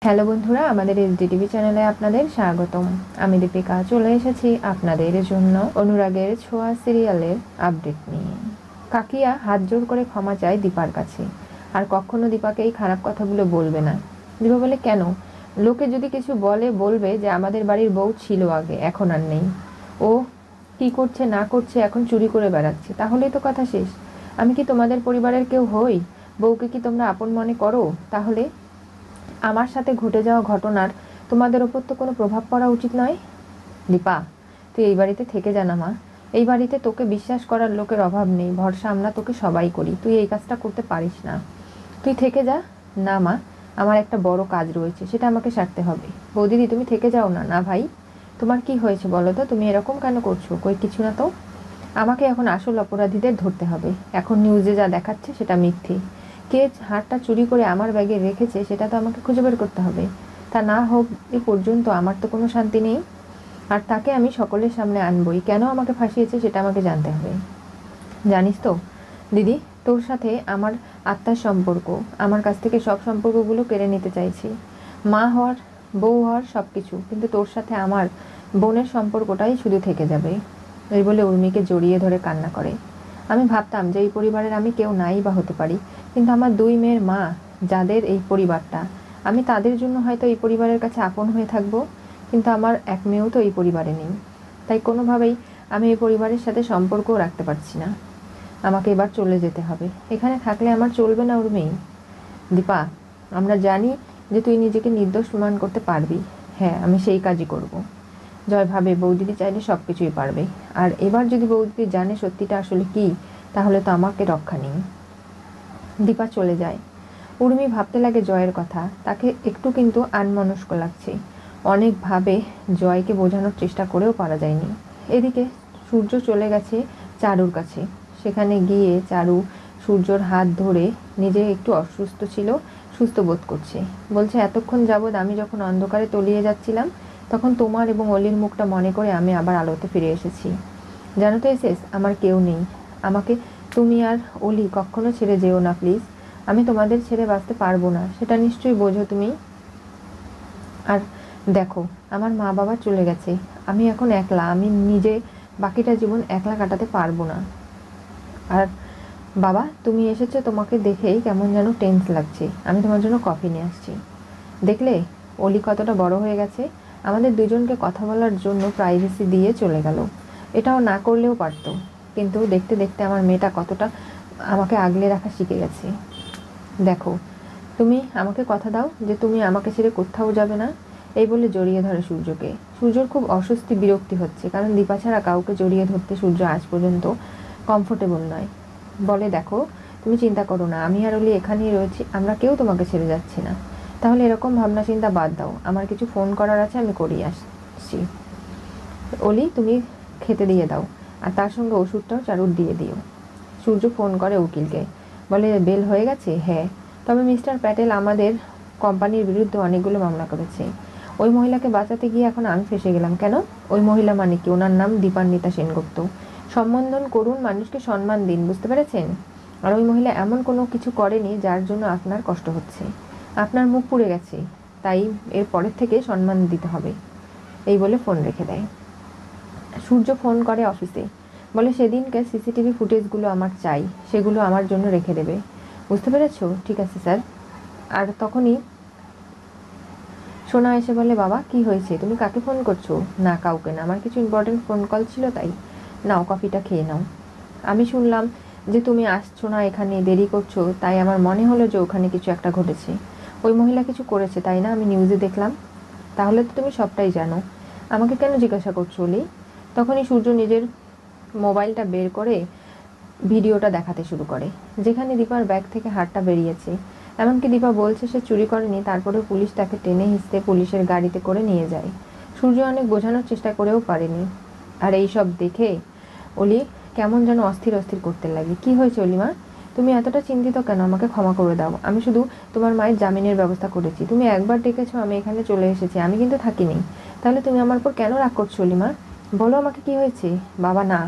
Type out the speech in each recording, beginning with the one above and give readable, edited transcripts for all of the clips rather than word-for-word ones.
Hello বন্ধুরা, আমাদের SDTV চ্যানেলে আপনাদের স্বাগতম। আমি দীপিকা চলে এসেছি আপনাদের জন্য অনুরাগের ছোঁয়া সিরিয়ালের আপডেট নিয়ে। কাকিয়া হাত জোর করে ক্ষমা চায় দীপার কাছে, আর কখনো দীপাকে এই খারাপ কথাগুলো বলবে না। দীপা বলে, কেন? লোকে যদি কিছু বলে বলবে যে আমাদের বাড়ির বউ ছিল আগে, এখন আর নেই। ও কি করছে না করছে এখন চুরি করে বেড়াচ্ছে, তাহলেই তো কথা শেষ। আমি কি তোমাদের পরিবারের কেউ হই? বউকে কি তোমরা আপন মনে করো? তাহলে আমার সাথে ঘটে যাওয়া ঘটনার তোমাদের ওপর তো কোনো প্রভাব পড়া উচিত নয়। দীপা, তুই এই বাড়িতে থেকে যা না মা। এই বাড়িতে তোকে বিশ্বাস করার লোকের অভাব নেই, ভরসা আমরা তোকে সবাই করি। তুই এই কাজটা করতে পারিস না, তুই থেকে যা। না মা, আমার একটা বড় কাজ রয়েছে, সেটা আমাকে সারতে হবে। বৌদিদি, তুমি থেকে যাও না। না ভাই, তোমার কি হয়েছে বলো তো? তুমি এরকম কেন করছো? কই কিছু না তো। আমাকে এখন আসল অপরাধীদের ধরতে হবে। এখন নিউজে যা দেখাচ্ছে সেটা মিথ্যে। কে হারটা চুরি করে আমার ব্যাগে রেখেছে সেটা তো আমাকে খুঁজে বের করতে হবে। তা না হোক এ পর্যন্ত আমার তো কোনো শান্তি নেই। আর তাকে আমি সকলের সামনে আনবই। কেন আমাকে ফাঁসিয়েছে সেটা আমাকে জানতে হবে। জানিস তো দিদি, তোর সাথে আমার আত্মার সম্পর্ক। আমার কাছ থেকে সব সম্পর্কগুলো কেড়ে নিতে চাইছি। মা হওয়ার, বউ হওয়ার সব কিছু, কিন্তু তোর সাথে আমার বোনের সম্পর্কটাই শুধু থেকে যাবে। এই বলে উর্মিকে জড়িয়ে ধরে কান্না করে। আমি ভাবতাম যে এই পরিবারের আমি কেউ নাই বা হতে পারি, কিন্তু আমার দুই মেয়ের মা, যাদের এই পরিবারটা, আমি তাদের জন্য হয়তো এই পরিবারের কাছে আপন হয়ে থাকবো, কিন্তু আমার এক মেয়েও তো এই পরিবারে নেই। তাই কোনোভাবেই আমি এই পরিবারের সাথে সম্পর্কও রাখতে পারছি না। আমাকে এবার চলে যেতে হবে। এখানে থাকলে আমার চলবে না উর্মি। দীপা, আমরা জানি যে তুই নিজেকে নির্দোষ প্রমাণ করতে পারবি। হ্যাঁ, আমি সেই কাজই করব। জয় ভাবে বৌদিদি চাইলে সব কিছুই পারবে। আর এবার যদি বৌদিদি জানে সত্যিটা আসলে কি, তাহলে তো আমাকে রক্ষা নেই। দীপা চলে যায়। উর্মি ভাবতে লাগে জয়ের কথা। তাকে একটু কিন্তু আনমনস্ক লাগছে। অনেকভাবে জয়কে বোঝানোর চেষ্টা করেও পারা যায়নি। এদিকে সূর্য চলে গেছে চারুর কাছে। সেখানে গিয়ে চারু সূর্যর হাত ধরে, নিজে একটু অসুস্থ ছিল, সুস্থ বোধ করছে। বলছে, এতক্ষণ যাবৎ আমি যখন অন্ধকারে তলিয়ে যাচ্ছিলাম, তখন তোমার এবং অলির মুখটা মনে করে আমি আবার আলোতে ফিরে এসেছি। জানো তো এসেস, আমার কেউ নেই। আমাকে তুমি আর অলি কখনো ছেড়ে যেও না প্লিজ। আমি তোমাদের ছেড়ে বাঁচতে পারবো না, সেটা নিশ্চয়ই বোঝো তুমি। আর দেখো, আমার মা বাবা চলে গেছে, আমি এখন একলা। আমি নিজে বাকিটা জীবন একলা কাটাতে পারবো না। আর বাবা, তুমি এসেছো, তোমাকে দেখেই কেমন যেন টেন্স লাগছে। আমি তোমার জন্য কফি নিয়ে আসছি। দেখলে অলি কতটা বড় হয়ে গেছে। আমাদের দুজনকে কথা বলার জন্য প্রাইভেসি দিয়ে চলে গেল। এটাও না করলেও পারতো, কিন্তু দেখতে দেখতে আমার মেয়েটা কতটা আমাকে আগলে রাখা শিখে গেছে। দেখো, তুমি আমাকে কথা দাও যে তুমি আমাকে ছেড়ে কোথাও যাবে না। এই বলে জড়িয়ে ধরে সূর্যকে। সূর্যর খুব অস্বস্তি, বিরক্তি হচ্ছে, কারণ দীপা ছাড়া কাউকে জড়িয়ে ধরতে সূর্য আজ পর্যন্ত কমফোর্টেবল নয়। বলে, দেখো, তুমি চিন্তা করো না, আমি আর অলি এখানেই রয়েছি, আমরা কেউ তোমাকে ছেড়ে যাচ্ছি না। তাহলে এরকম ভাবনা চিন্তা বাদ দাও, আমার কিছু ফোন করার আছে, আমি করিয়ে আসছি। অলি, তুমি খেতে দিয়ে দাও, আর তার সঙ্গে ওষুধটাও চারুর দিয়ে দিও। সূর্য ফোন করে উকিলকে। বলে, বেল হয়ে গেছে? হ্যাঁ, তবে মিস্টার প্যাটেল আমাদের কোম্পানির বিরুদ্ধে অনেকগুলো মামলা করেছে। ওই মহিলাকে বাঁচাতে গিয়ে এখন আমি ফেসে গেলাম। কেন? ওই মহিলা মানে কি? ওনার নাম দীপান্বিতা সেনগুপ্ত। সম্বোধন করুন, মানুষকে সম্মান দিন, বুঝতে পেরেছেন? আর ওই মহিলা এমন কোনো কিছু করেনি যার জন্য আপনার কষ্ট হচ্ছে। আপনার মুখ পুড়ে গেছে, তাই এর পরের থেকে সম্মান দিতে হবে। এই বলে ফোন রেখে দেয়। সূর্য ফোন করে অফিসে। বলে, সেদিনকে সিসিটিভি ফুটেজগুলো আমার চাই, সেগুলো আমার জন্য রেখে দেবে। বুঝতে পেরেছো? ঠিক আছে স্যার। আর তখনই সোনা এসে বলে, বাবা কি হয়েছে? তুমি কাকে ফোন করছো? না, কাউকে না, আমার কিছু ইম্পর্টেন্ট ফোন কল ছিল তাই। নাও, কফিটা খেয়ে নাও। আমি শুনলাম যে তুমি আসছো না এখানে, দেরি করছো, তাই আমার মনে হলো যে ওখানে কিছু একটা ঘটেছে। ওই মহিলা কিছু করেছে, তাই না? আমি নিউজে দেখলাম। তাহলে তো তুমি সবটাই জানো, আমাকে কেন জিজ্ঞাসা করছো অলি? তখনই সূর্য নিজের মোবাইলটা বের করে ভিডিওটা দেখাতে শুরু করে, যেখানে দীপার ব্যাগ থেকে হারটা বেরিয়েছে। এমনকি দীপা বলছে সে চুরি করেনি, তারপরেও পুলিশ তাকে টেনে হিঁচড়ে পুলিশের গাড়িতে করে নিয়ে যায়। সূর্য অনেক বোঝানোর চেষ্টা করেও পারেনি। আর এই সব দেখে অলি কেমন যেন অস্থির অস্থির করতে লাগে। কি হয়েছে অলিমা? তুমি এতটা চিন্তিত কেন? আমাকে ক্ষমা করে দাও, আমি শুধু তোমার মায়ের জামিনের ব্যবস্থা করেছি। তুমি একবার ডেকেছো, আমি এখানে চলে এসেছি, আমি কিন্তু থাকিনি। তাহলে তুমি আমার উপর কেন রাগ করছো অলিমা? বলো আমাকে কি হয়েছে? বাবা, না,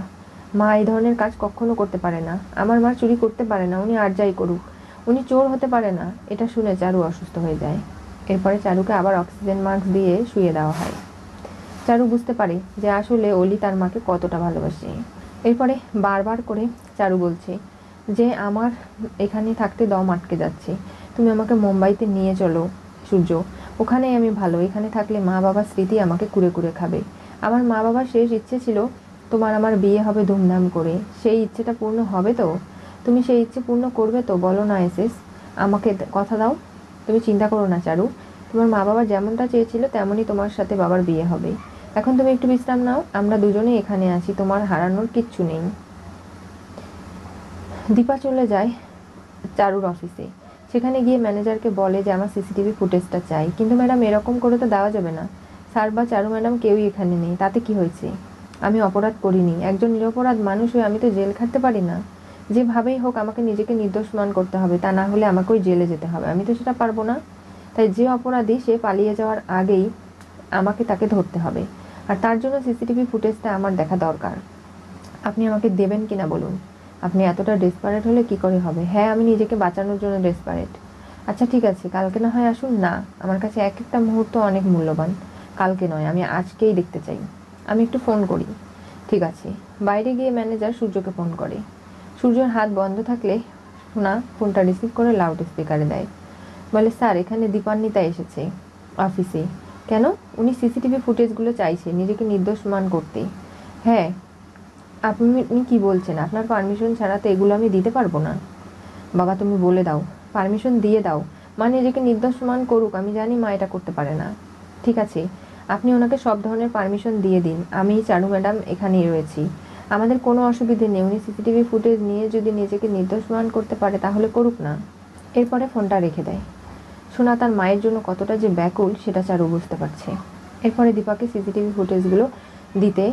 মা এই ধরনের কাজ কখনো করতে পারে না। আমার মা চুরি করতে পারে না, উনি আর যাই করুক, উনি চোর হতে পারে না। এটা শুনে চারু অসুস্থ হয়ে যায়। এরপরে চারুকে আবার অক্সিজেন মাস্ক দিয়ে শুয়ে দেওয়া হয়। চারু বুঝতে পারে যে আসলে অলি তার মাকে কতটা ভালোবাসে। এরপরে বারবার করে চারু বলছে যে আমার এখানে থাকতে দম আটকে যাচ্ছে, তুমি আমাকে মুম্বাইতে নিয়ে চলো সূর্য, ওখানেই আমি ভালো, এখানে থাকলে মা বাবার স্মৃতি আমাকে কুড়ে কুড়ে খাবে। আমার মা বাবার শেষ ইচ্ছে ছিল তোমার আমার বিয়ে হবে ধুমধাম করে, সেই ইচ্ছেটা পূর্ণ হবে তো? তুমি সেই ইচ্ছে পূর্ণ করবে তো? বলো না এসএস, আমাকে কথা দাও। তুমি চিন্তা করো না চারু, তোমার মা বাবা যেমনটা চেয়েছিল তেমনই তোমার সাথে বাবার বিয়ে হবে। এখন তুমি একটু বিশ্রাম নাও, আমরা দুজনেই এখানে আছি, তোমার হারানোর কিচ্ছু নেই। দীপা চলে যায় চারুর অফিসে। সেখানে গিয়ে ম্যানেজারকে বলে যে আমার সিসিটিভি ফুটেজটা চাই। কিন্তু ম্যাডাম এরকম করে তো দেওয়া যাবে না, স্যার বা চারু ম্যাডাম কেউই এখানে নেই, তাতে কি হয়েছে? আমি অপরাধ করিনি, একজন নিরপরাধ মানুষ হয়ে আমি তো জেল খাটতে পারি না। যেভাবেই হোক আমাকে নিজেকে নির্দোষ মান করতে হবে, তা না হলে আমাকে ওই জেলে যেতে হবে, আমি তো সেটা পারবো না। তাই যে অপরাধী সে পালিয়ে যাওয়ার আগেই আমাকে তাকে ধরতে হবে, আর তার জন্য সিসিটিভি ফুটেজটা আমার দেখা দরকার। আপনি আমাকে দেবেন কিনা বলুন? আপনি এতটা ডেসপারেট হলে কি করে হবে? হ্যাঁ, আমি নিজেকে বাঁচানোর জন্য ডেসপারেট। আচ্ছা ঠিক আছে, কালকে না হয় আসুন না, আমার কাছে এক একটা মুহূর্ত অনেক মূল্যবান। কালকে নয়, আমি আজকেই দেখতে চাই। আমি একটু ফোন করি। ঠিক আছে। বাইরে গিয়ে ম্যানেজার সূর্যকে ফোন করে। সূর্যর হাত বন্ধ থাকলে সোনা ফোনটা রিসিভ করে লাউড স্পিকারে দেয়। বলে, স্যার এখানে দীপান্বিতা এসেছে অফিসে। কেন? উনি সিসিটিভি ফুটেজগুলো চাইছে নিজেকে নির্দোষ মান করতে। হ্যাঁ। আপনি কি বলছেন? আপনার পারমিশন ছাড়া তো এগুলো আমি দিতে পারবো না। বাবা তুমি বলে দাও, পারমিশন দিয়ে দাও, মা নিজেকে নির্দোষ মান করুক, আমি জানি মা এটা করতে পারে না। ঠিক আছে, আপনি ওনাকে সব ধরনের পারমিশন দিয়ে দিন, আমি চারু ম্যাডাম এখানেই রয়েছি, আমাদের কোনো অসুবিধে নেই। উনি সিসিটিভি ফুটেজ নিয়ে যদি নিজেকে নির্দোষ মান করতে পারে তাহলে করুক না। এরপরে ফোনটা রেখে দেয়। সোনা তার মায়ের জন্য কতটা যে ব্যাকুল সেটা চারু বুঝতে পারছে। এরপরে দীপাকে সিসিটিভি ফুটেজগুলো দিতে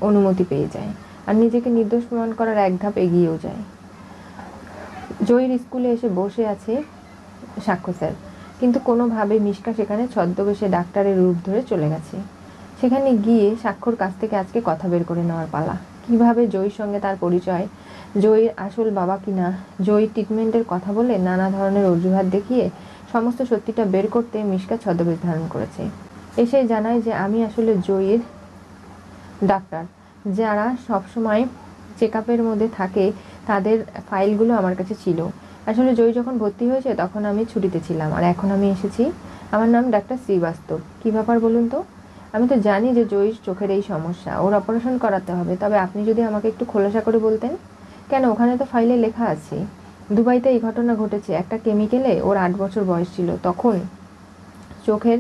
অনুমতি পেয়ে যায়, আর নিজেকে নির্দোষ প্রমাণ করার এক ধাপ এগিয়েও যায়। জয়ীর স্কুলে এসে বসে আছে সাক্ষ্য স্যার, কিন্তু কোনোভাবে মিশকা সেখানে ছদ্মবেশে ডাক্তারের রূপ ধরে চলে গেছে। সেখানে গিয়ে সাক্ষর কাছ থেকে আজকে কথা বের করে নেওয়ার পালা। কিভাবে জয়ীর সঙ্গে তার পরিচয়, জয়ীর আসল বাবা কিনা, জয়ীর ট্রিটমেন্টের কথা বলে নানা ধরনের অজুহাত দেখিয়ে সমস্ত সত্যিটা বের করতে মিশকা ছদ্মবেশ ধারণ করেছে। এসে জানায় যে আমি আসলে জয়ীর ডাক্তার, যারা সবসময় চেক আপের মধ্যে থাকে তাদের ফাইলগুলো আমার কাছে ছিল। আসলে জয়ী যখন ভর্তি হয়েছে তখন আমি ছুটিতে ছিলাম, আর এখন আমি এসেছি। আমার নাম ডাক্তার শ্রীবাস্তব। কী ব্যাপার বলুন তো? আমি তো জানি যে জয়ীর চোখের এই সমস্যা, ওর অপারেশন করাতে হবে, তবে আপনি যদি আমাকে একটু খোলাসা করে বলতেন। কেন? ওখানে তো ফাইলে লেখা আছে দুবাইতে এই ঘটনা ঘটেছে, একটা কেমিক্যালে ওর 8 বছর বয়স ছিল, তখন চোখের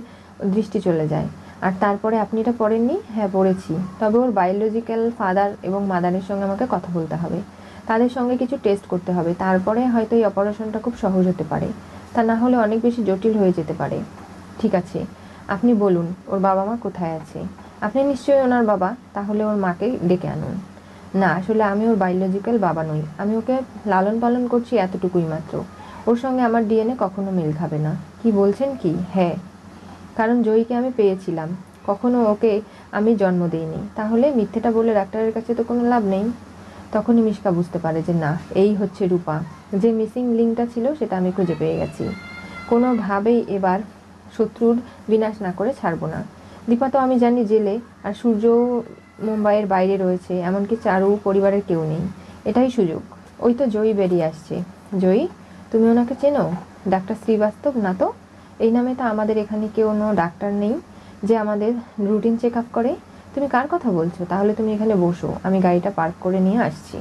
দৃষ্টি চলে যায়। আর তারপরে আপনি এটা পড়েননি? হ্যাঁ পড়েছি, তবে ওর বায়োলজিক্যাল ফাদার এবং মাদারের সঙ্গে আমাকে কথা বলতে হবে, তাদের সঙ্গে কিছু টেস্ট করতে হবে, তারপরে হয়তো এই অপারেশনটা খুব সহজ হতে পারে, তা না হলে অনেক বেশি জটিল হয়ে যেতে পারে। ঠিক আছে, আপনি বলুন ওর বাবা মা কোথায় আছে? আপনি নিশ্চয়ই ওনার বাবা, তাহলে ওর মাকে ডেকে আনুন। না, আসলে আমি ওর বায়োলজিক্যাল বাবা নই, আমি ওকে লালন পালন করছি এতটুকুই মাত্র, ওর সঙ্গে আমার ডিএনএ কখনো মিল খাবে না। কি বলছেন কি? হ্যাঁ, কারণ জয়ীকে আমি পেয়েছিলাম, কখনো ওকে আমি জন্ম দিইনি, তাহলে মিথ্যেটা বলে ডাক্তারের কাছে তো কোনো লাভ নেই। তখনই মিশকা বুঝতে পারে যে না, এই হচ্ছে রূপা, যে মিসিং লিঙ্কটা ছিল সেটা আমি খুঁজে পেয়ে গেছি। কোনোভাবেই এবার শত্রুর বিনাশ না করে ছাড়বো না। দীপা তো আমি জানি জেলে, আর সূর্য মুম্বাইয়ের বাইরে রয়েছে, এমনকি চারু পরিবারের কেউ নেই, এটাই সুযোগ। ওই তো জয়ী বেরিয়ে আসছে। জয়ী, তুমি ওনাকে চেনো? ডাক্তার শ্রীবাস্তব না তো? এই নামে তো আমাদের এখানে কোনো ডাক্তার নেই যে আমাদের রুটিন চেক আপ করে। তুমি কার কথা বলছো? তাহলে তুমি এখানে বসো, আমি গাড়িটা পার্ক করে নিয়ে আসছি।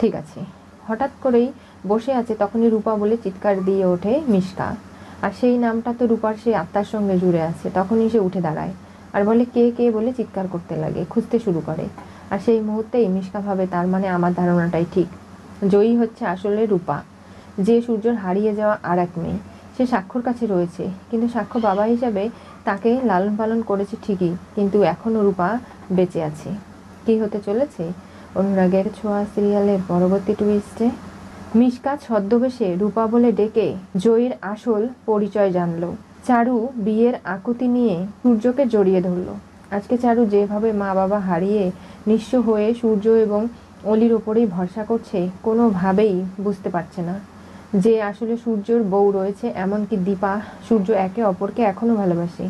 ঠিক আছে। হঠাৎ করেই বসে আছে, তখনই রূপা বলে চিৎকার দিয়ে ওঠে মিশকা, আর সেই নামটা তো রূপার সেই আত্মার সঙ্গে জুড়ে আছে। তখনই সে উঠে দাঁড়ায় আর বলে কে কে বলে চিৎকার করতে লাগে, খুঁজতে শুরু করে। আর সেই মুহূর্তেই মিশকা ভাবে তার মানে আমার ধারণাটাই ঠিক, জয়ী হচ্ছে আসলে রূপা, যে সূর্যর হারিয়ে যাওয়া আর এক মেয়ে। সে সাক্ষর কাছে রয়েছে, কিন্তু সাক্ষ্য বাবা হিসাবে তাকে লালন পালন করেছে ঠিকই, কিন্তু এখনও রূপা বেঁচে আছে। কি হতে চলেছে অনুরাগের ছোঁয়া সিরিয়ালের পরবর্তী টুইস্টে? মিশকা ছদ্মবেশে রূপা বলে ডেকে জয়ীর আসল পরিচয় জানলো। চারু বিয়ের আকুতি নিয়ে সূর্যকে জড়িয়ে ধরল। আজকে চারু যেভাবে মা বাবা হারিয়ে নিঃস্ব হয়ে সূর্য এবং অলির ওপরেই ভরসা করছে, কোনোভাবেই বুঝতে পারছে না যে আসলে সূর্যর বউ রয়েছে, এমনকি দীপা সূর্য একে অপরকে এখনো ভালোবাসে,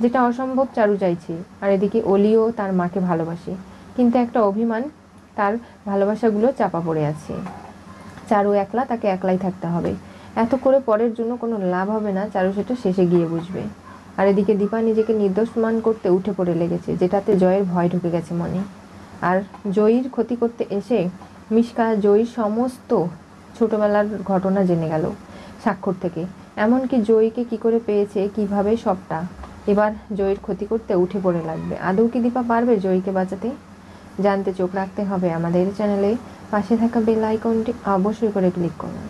যেটা অসম্ভব চারু চাইছে। আর এদিকে অলিও তার মাকে ভালোবাসে, কিন্তু একটা অভিমান তার ভালোবাসাগুলো চাপা পড়ে আছে। চারু একলা, তাকে একলাই থাকতে হবে। এত করে পরের জন্য কোনো লাভ হবে না, চারু সেটা শেষে গিয়ে বুঝবে। আর এদিকে দীপা নিজেকে নির্দোষ মান করতে উঠে পড়ে লেগেছে, যেটাতে জয়ের ভয় ঢুকে গেছে মনে। আর জয়ীর ক্ষতি করতে এসে মিশকা জয়ীর সমস্ত ছোটবেলার ঘটনা জেনে গেল স্বাক্ষর থেকে, এমনকি জয়ীকে কি করে পেয়েছে, কিভাবে, সবটা। এবার জয়ীর ক্ষতি করতে উঠে পড়ে লাগবে। আদৌ কি দীপা পারবে জয়ীকে বাঁচাতে? জানতে চোখ রাখতে হবে আমাদের চ্যানেলে। পাশে থাকা বেল আইকনটি অবশ্যই করে ক্লিক করুন।